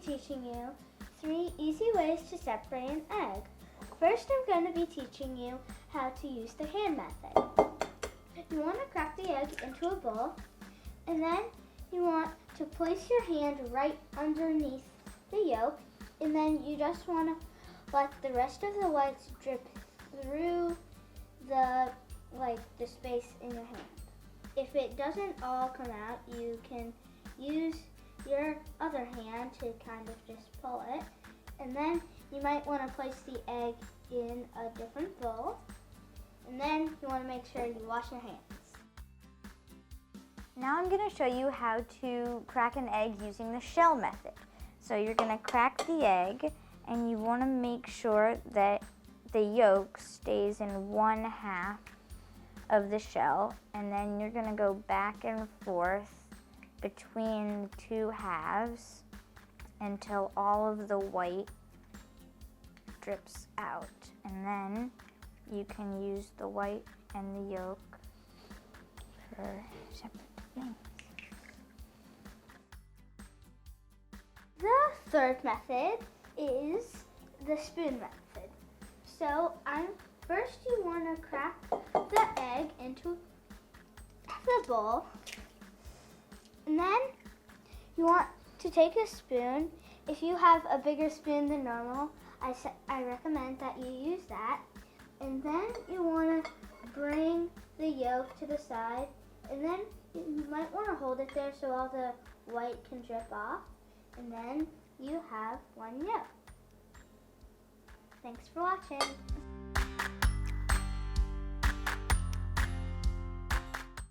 teaching you 3 easy ways to separate an egg. First, I'm going to be teaching you how to use the hand method. You want to crack the egg into a bowl, and then you want to place your hand right underneath the yolk, and then you just want to let the rest of the whites drip through the space in your hand. If it doesn't all come out, you can use your other hand to kind of just pull it, and then you might want to place the egg in a different bowl, and then you want to make sure you wash your hands. Now I'm going to show you how to crack an egg using the shell method. So you're going to crack the egg, and you want to make sure that the yolk stays in one half of the shell, and then you're going to go back and forth between the two halves until all of the white drips out, and then you can use the white and the yolk for separate things. The third method is the spoon method. So first you want to crack the egg into the bowl, and then you want to take a spoon. If you have a bigger spoon than normal, I recommend that you use that. And then you want to bring the yolk to the side, and then you might want to hold it there so all the white can drip off, and then you have one yolk. Thanks for watching.